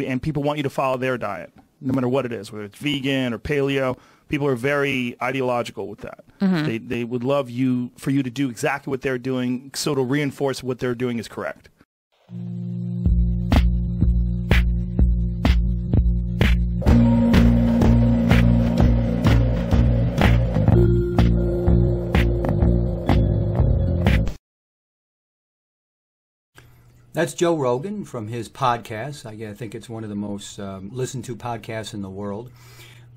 And people want you to follow their diet, no matter what it is, whether it's vegan or paleo. People are very ideological with that. They would love for you to do exactly what they're doing, so it'll reinforce what they're doing is correct. That's Joe Rogan from his podcast. I think it's one of the most listened to podcasts in the world.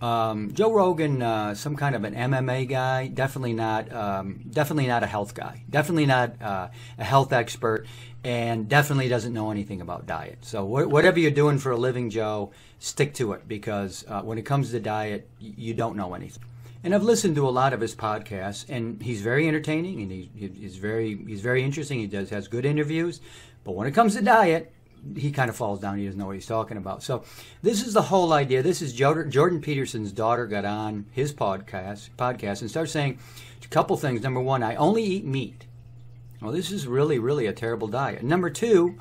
Joe Rogan, some kind of an MMA guy, definitely not a health guy, definitely not a health expert, and definitely doesn't know anything about diet. So whatever you're doing for a living, Joe, stick to it, because when it comes to diet, you don't know anything. And I've listened to a lot of his podcasts, and he's very entertaining, and he's very interesting. He has good interviews, but when it comes to diet, he kind of falls down. He doesn't know what he's talking about. So this is the whole idea. This is Jordan Peterson's daughter got on his podcast and started saying a couple things. Number one, I only eat meat. Well, this is really, really a terrible diet. Number two,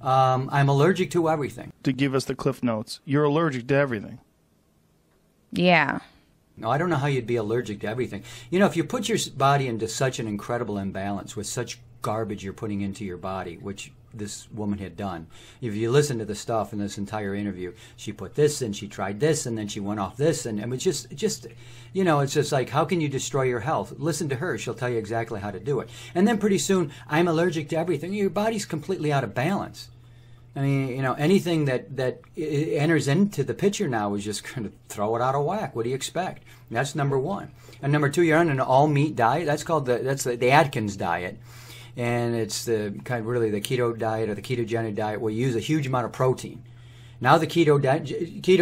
I'm allergic to everything. To give us the cliff notes, you're allergic to everything. Yeah. No, I don't know how you'd be allergic to everything. You know, if you put your body into such an incredible imbalance with such garbage you're putting into your body, which this woman had done. If you listen to the stuff in this entire interview, she put this and she tried this and then she went off this, and it was just, you know, it's just like, how can you destroy your health? Listen to her. She'll tell you exactly how to do it. And then pretty soon, I'm allergic to everything. Your body's completely out of balance. I mean, you know, anything that enters into the picture now is just going to throw it out of whack. What do you expect? That's number one. And number two, you're on an all-meat diet. That's called the Atkins diet. And it's the kind of really the keto diet or the ketogenic diet where you use a huge amount of protein. Now the keto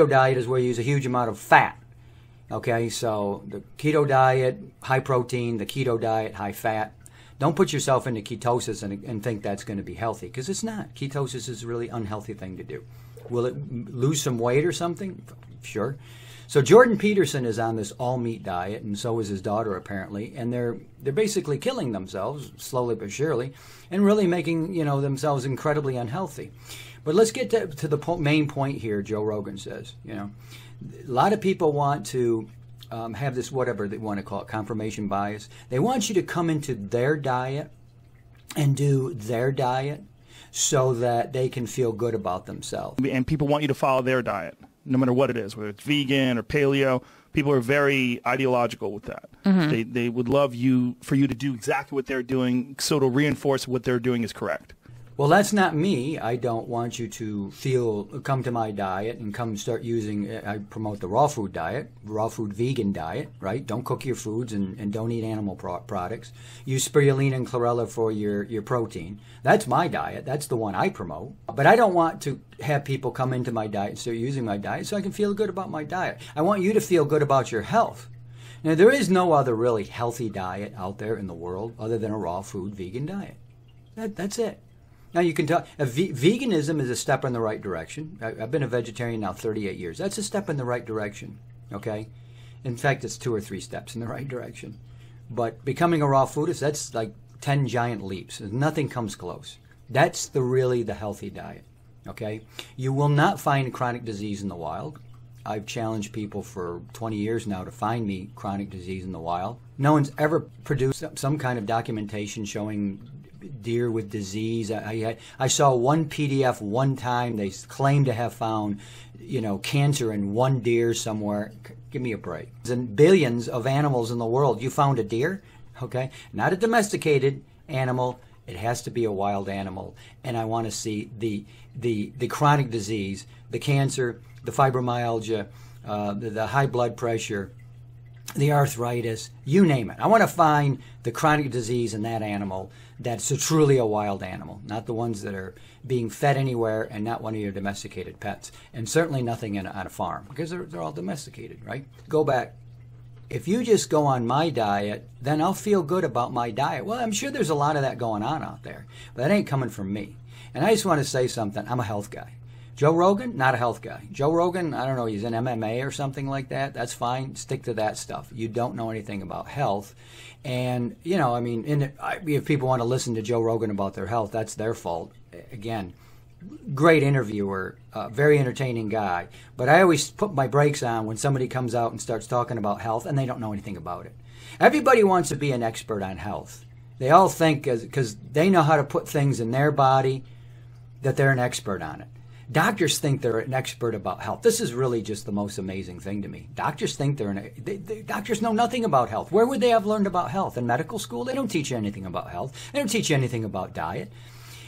diet is where you use a huge amount of fat. Okay, so the keto diet, high protein, the keto diet, high fat. Don't put yourself into ketosis and think that's going to be healthy, because it's not. Ketosis is a really unhealthy thing to do. Will it lose some weight or something? Sure. So Jordan Peterson is on this all-meat diet, and so is his daughter apparently, and they're basically killing themselves slowly but surely, and really making themselves incredibly unhealthy. But let's get to the main point here. Joe Rogan says, a lot of people want to have this, whatever they want to call it, confirmation bias. They want you to come into their diet and do their diet so that they can feel good about themselves. And people want you to follow their diet, no matter what it is, whether it's vegan or paleo. People are very ideological with that. They would love for you to do exactly what they're doing, so it'll reinforce what they're doing is correct. Well, that's not me. I don't want you to come to my diet and come start using, I promote the raw food diet, raw food vegan diet, right? Don't cook your foods and don't eat animal products. Use spirulina and chlorella for your protein. That's my diet. That's the one I promote. But I don't want to have people come into my diet and start using my diet so I can feel good about my diet. I want you to feel good about your health. Now, there is no other really healthy diet out there in the world other than a raw food vegan diet. That's it. Now, you can tell veganism is a step in the right direction. I've been a vegetarian now 38 years. That's a step in the right direction, okay? In fact, it's 2 or 3 steps in the right direction. But becoming a raw foodist, that's like 10 giant leaps. Nothing comes close. That's really the healthy diet, okay? You will not find chronic disease in the wild. I've challenged people for 20 years now to find me chronic disease in the wild. No one's ever produced some kind of documentation showing deer with disease. I saw one PDF one time. They claimed to have found, cancer in one deer somewhere. Give me a break. There's billions of animals in the world. You found a deer? Okay. Not a domesticated animal. It has to be a wild animal. And I want to see the chronic disease, the cancer, the fibromyalgia, the high blood pressure, the arthritis, you name it. I want to find the chronic disease in that animal that's truly a wild animal, not the ones that are being fed anywhere and not one of your domesticated pets, and certainly nothing on a farm, because they're all domesticated, right? Go back. If you just go on my diet, then I'll feel good about my diet. Well, I'm sure there's a lot of that going on out there, but that ain't coming from me. And I just want to say something. I'm a health guy. Joe Rogan, not a health guy. Joe Rogan, I don't know, he's in MMA or something like that. That's fine. Stick to that stuff. You don't know anything about health. And, if people want to listen to Joe Rogan about their health, that's their fault. Again, great interviewer, very entertaining guy. But I always put my brakes on when somebody comes out and starts talking about health and they don't know anything about it. Everybody wants to be an expert on health. They all think because they know how to put things in their body that they're an expert on it. Doctors think they're an expert about health. This is really just the most amazing thing to me. Doctors think doctors know nothing about health. Where would they have learned about health? In medical school? They don't teach you anything about health. They don't teach you anything about diet.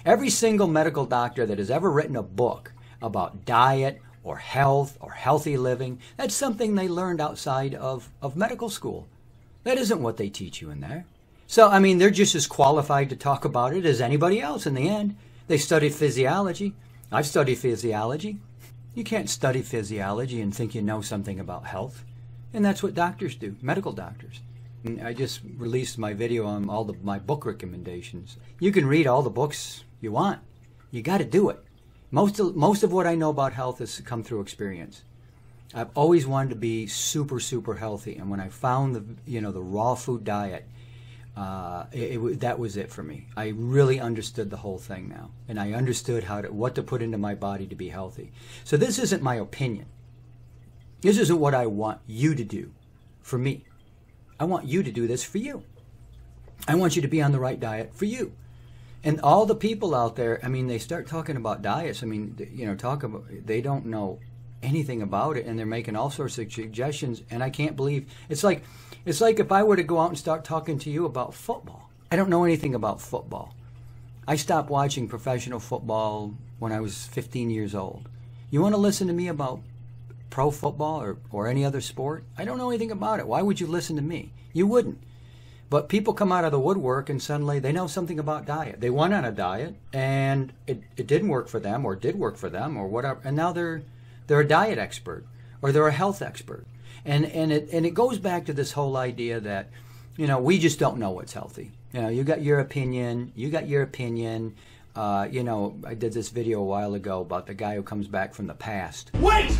Every single medical doctor that has ever written a book about diet or health or healthy living, that's something they learned outside of medical school. That isn't what they teach you in there. So, I mean, they're just as qualified to talk about it as anybody else in the end. They studied physiology. I've studied physiology. You can't study physiology and think you know something about health. And that's what doctors do, medical doctors. And I just released my video on all my book recommendations. You can read all the books you want. You got to do it. Most of what I know about health has come through experience. I've always wanted to be super, super healthy. And when I found the raw food diet, that was it for me. I really understood the whole thing now, and I understood what to put into my body to be healthy. So this isn't my opinion. This isn't what I want you to do for me. I want you to do this for you. I want you to be on the right diet for you. And all the people out there, I mean, they start talking about diets. I mean, they don't know anything about it, and they're making all sorts of suggestions, and I can't believe it's like if I were to go out and start talking to you about football. I don't know anything about football. I stopped watching professional football when I was 15 years old. You want to listen to me about pro football or any other sport? I don't know anything about it. Why would you listen to me? You wouldn't. But people come out of the woodwork and suddenly they know something about diet. They went on a diet and it didn't work for them or did work for them or whatever. And now they're a diet expert or they're a health expert. And it goes back to this whole idea that, we just don't know what's healthy. You got your opinion. I did this video a while ago about the guy who comes back from the past. Wait!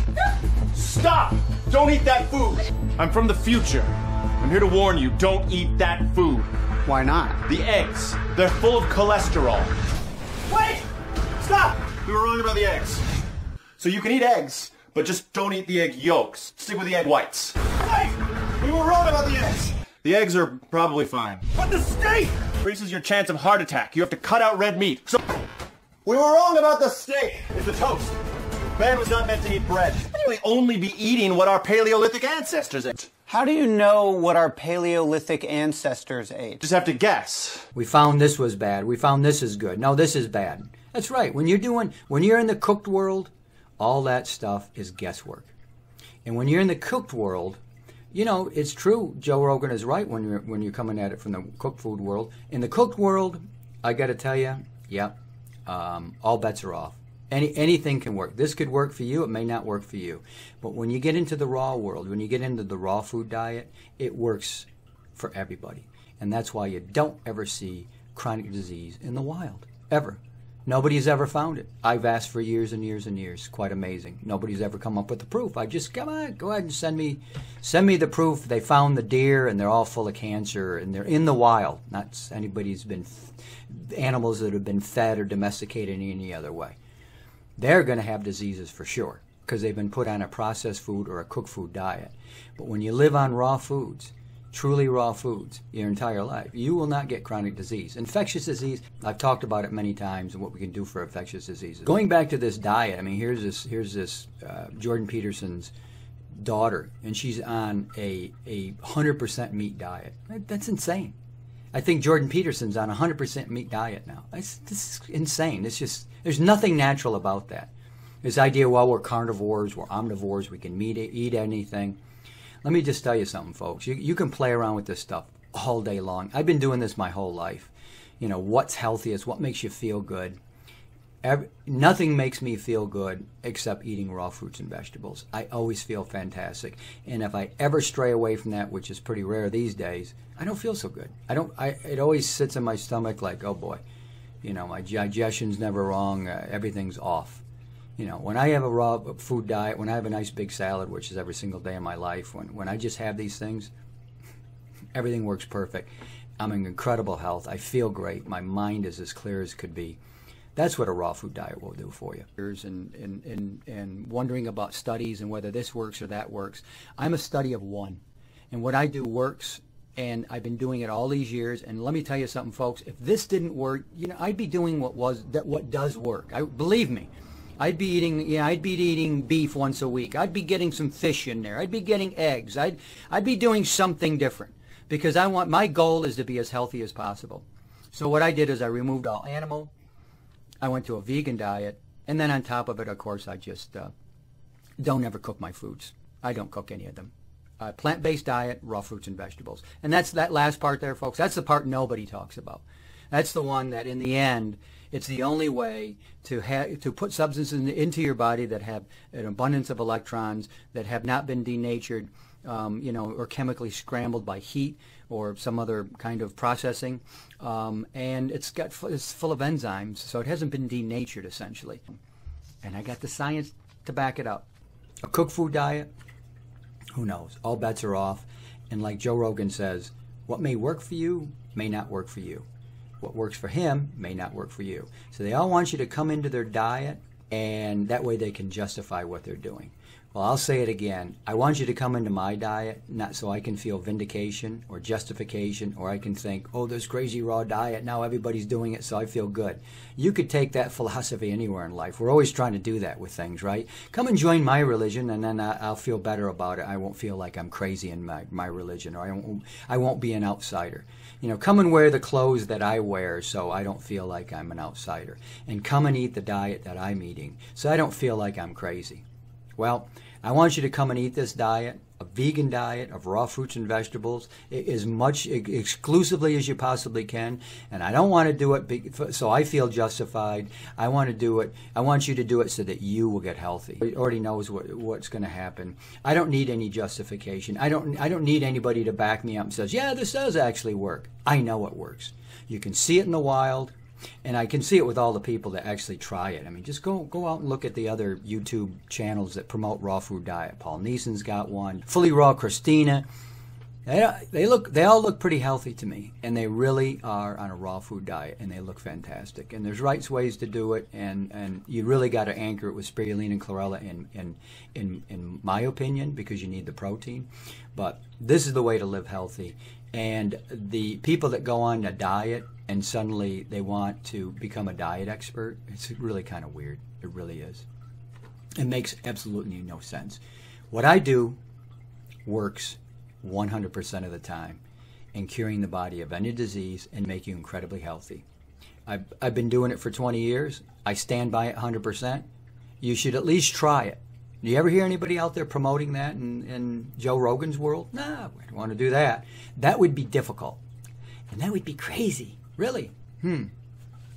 Stop! Don't eat that food! I'm from the future. I'm here to warn you, don't eat that food. Why not? The eggs, they're full of cholesterol. Wait! Stop! We were wrong about the eggs. So you can eat eggs, but just don't eat the egg yolks. Stick with the egg whites. Wait! We were wrong about the eggs. The eggs are probably fine. But the steak increases your chance of heart attack. You have to cut out red meat. So we were wrong about the steak. It's the toast. Man was not meant to eat bread. We only be eating what our Paleolithic ancestors ate. How do you know what our Paleolithic ancestors ate? Just have to guess. We found this was bad. We found this is good. No, this is bad. That's right. When you're in the cooked world, all that stuff is guesswork. And when you're in the cooked world, it's true. Joe Rogan is right when you're coming at it from the cooked food world. In the cooked world, I got to tell you, all bets are off. Anything can work. This could work for you. It may not work for you. But when you get into the raw world, when you get into the raw food diet, it works for everybody. And that's why you don't ever see chronic disease in the wild, ever. Nobody's ever found it. I've asked for years and years and years. Quite amazing. Nobody's ever come up with the proof. I just, come on, go ahead and send me the proof. They found the deer and they're all full of cancer and they're in the wild. Not anybody's been, animals that have been fed or domesticated in any other way. They're going to have diseases for sure because they've been put on a processed food or a cooked food diet. But when you live on raw foods, truly raw foods, your entire life, you will not get chronic disease. Infectious disease, I've talked about it many times and what we can do for infectious diseases. Going back to this diet, I mean, here's this Jordan Peterson's daughter, and she's on a 100% meat diet. That's insane. I think Jordan Peterson's on a 100% meat diet now. This is insane. It's just, there's nothing natural about that. This idea, well, we're carnivores, we're omnivores, we can eat anything. Let me just tell you something, folks. You can play around with this stuff all day long. I've been doing this my whole life. What's healthiest, what makes you feel good. Nothing makes me feel good except eating raw fruits and vegetables. I always feel fantastic. And if I ever stray away from that, which is pretty rare these days, I don't feel so good. It always sits in my stomach like, oh boy, my digestion's never wrong, everything's off. When I have a raw food diet, when I have a nice big salad, which is every single day of my life, when I just have these things, everything works perfect. I'm in incredible health. I feel great. My mind is as clear as could be. That's what a raw food diet will do for you. And wondering about studies and whether this works or that works. I'm a study of one. And what I do works, and I've been doing it all these years. And let me tell you something, folks. If this didn't work, I'd be doing what does work. Believe me. I'd be eating beef once a week. I'd be getting some fish in there. I'd be getting eggs. I'd be doing something different because my goal is to be as healthy as possible. So what I did is I removed all animal. I went to a vegan diet, and then on top of it, of course, I just don't ever cook my foods. I don't cook any of them. Plant-based diet, raw fruits and vegetables. And that's that last part there, folks. That's the part nobody talks about. That's the one that, in the end, it's the only way to put substances into your body that have an abundance of electrons, that have not been denatured, or chemically scrambled by heat or some other kind of processing, and it's full of enzymes, so it hasn't been denatured essentially. And I got the science to back it up. A cooked food diet, who knows? All bets are off. And like Joe Rogan says, what may work for you may not work for you. What works for him may not work for you. So they all want you to come into their diet, and that way they can justify what they're doing. Well, I'll say it again. I want you to come into my diet, not so I can feel vindication or justification, or I can think, oh, this crazy raw diet, now everybody's doing it, so I feel good. You could take that philosophy anywhere in life. We're always trying to do that with things, right? Come and join my religion, and then I'll feel better about it. I won't feel like I'm crazy in my religion, or I won't be an outsider. Come and wear the clothes that I wear so I don't feel like I'm an outsider. And come and eat the diet that I'm eating so I don't feel like I'm crazy. Well, I want you to come and eat this diet, a vegan diet of raw fruits and vegetables, as much exclusively as you possibly can. And I don't want to do it so I feel justified. I want you to do it so that you will get healthy. It already knows what's going to happen. I don't need any justification. I don't need anybody to back me up and says, yeah, this does actually work. I know it works. You can see it in the wild. And I can see it with all the people that actually try it. I mean, just go out and look at the other YouTube channels that promote raw food diet. Paul Neeson's got one. Fully Raw Christina. They all look pretty healthy to me, and they really are on a raw food diet, and they look fantastic. And there's right ways to do it, and you really got to anchor it with spirulina and chlorella, in my opinion, because you need the protein. But this is the way to live healthy. And the people that go on a diet and suddenly they want to become a diet expert, it's really kind of weird. It really is. It makes absolutely no sense. What I do works 100% of the time in curing the body of any disease and making you incredibly healthy. I've been doing it for 20 years. I stand by it 100%. You should at least try it. Do you ever hear anybody out there promoting that in Joe Rogan's world? No, we don't want to do that. That would be difficult. And that would be crazy. Really?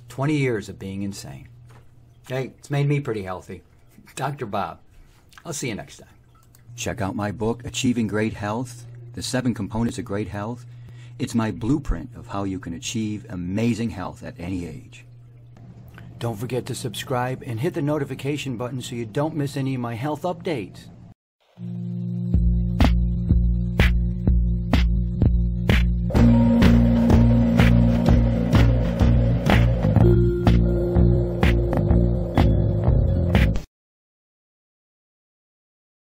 20 years of being insane. Hey, it's made me pretty healthy. Dr. Bob. I'll see you next time. Check out my book, Achieving Great Health, The 7 Components of Great Health. It's my blueprint of how you can achieve amazing health at any age. Don't forget to subscribe and hit the notification button so you don't miss any of my health updates.